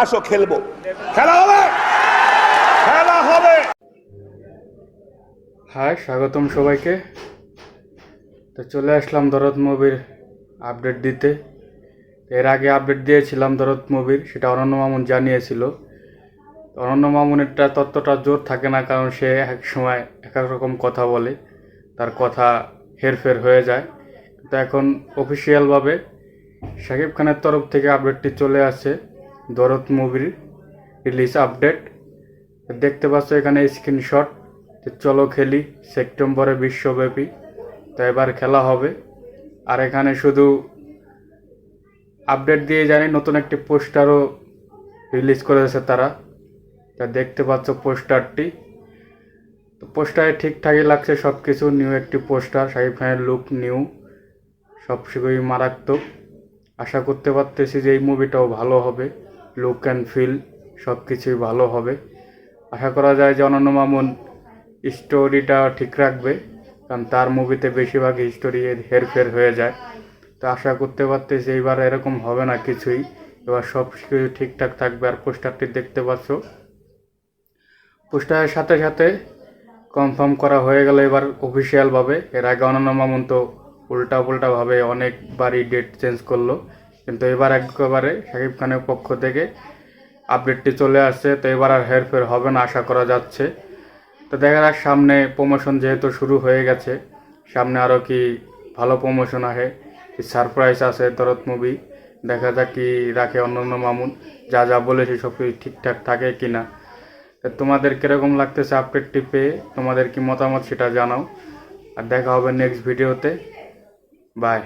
আসো খেলবো, খেলা হবে, খেলা হবে। হাই, স্বাগতম সবাইকে। তো চলে আসলাম দরদ মুভির আপডেট দিতে। এর আগে আপডেট দিয়েছিলাম দরদ মুভির, সেটা অনন্য মামুন জানিয়েছিল। অনন্য মামুনেরটা ততটা জোর থাকে না, কারণ সে এক সময় এক এক রকম কথা বলে, তার কথা হেরফের হয়ে যায়। তো এখন অফিসিয়ালভাবে শাকিব খানের তরফ থেকে আপডেটটি চলে আসছে, দরদ মুভির রিলিজ আপডেট। দেখতে পাচ্ছ এখানে স্ক্রিনশট। চলো খেলি সেপ্টেম্বরে বিশ্বব্যাপী। তো এবার খেলা হবে। আর এখানে শুধু আপডেট দিয়ে জানি, নতুন একটি পোস্টারও রিলিজ করেছে তারা। তা দেখতে পাচ্ছ পোস্টারটি। তো পোস্টারে ঠিকঠাকই লাগছে সব কিছু। নিউ একটি পোস্টার, শাকিব খানের লুক নিউ, সব কিছুই মারাত্মক। আশা করতে পারতেছি যে এই মুভিটাও ভালো হবে, লুক অ্যান্ড ফিল সব কিছুই ভালো হবে। আশা করা যায় যে অনন্য মামুন স্টোরিটা ঠিক রাখবে, কারণ তার মুভিতে বেশিরভাগ হিস্টোরি হেরফের হয়ে যায়। তো আশা করতে পারতেছি এইবার এরকম হবে না কিছুই, এবার সব কিছু ঠিকঠাক থাকবে। আর পোস্টারটি দেখতে পাচ্ছ, পোস্টারের সাথে সাথে কনফার্ম করা হয়ে গেল এবার অফিসিয়ালভাবে। এর আগে অনন্য মামুন তো উল্টাভাবে অনেকবারই ডেট চেঞ্জ করলো, কিন্তু এবার একেবারে শাকিব খানের পক্ষ থেকে আপডেটটি চলে আসছে। তো এবার আর হেরফের হবে না আশা করা যাচ্ছে। তো দেখা যাক, সামনে প্রমোশন যেহেতু শুরু হয়ে গেছে, সামনে আরও কি ভালো প্রমোশন আসে, কি সারপ্রাইজ আছে দরদ মুভি। দেখা যাক কি রাখে অনন্য মামুন, যা যা বলেছে সব কিছু ঠিকঠাক থাকে কি না। তোমাদের কীরকম লাগতেছে আপডেটটি পেয়ে, তোমাদের কি মতামত সেটা জানাও। আর দেখা হবে নেক্সট ভিডিওতে। বাই।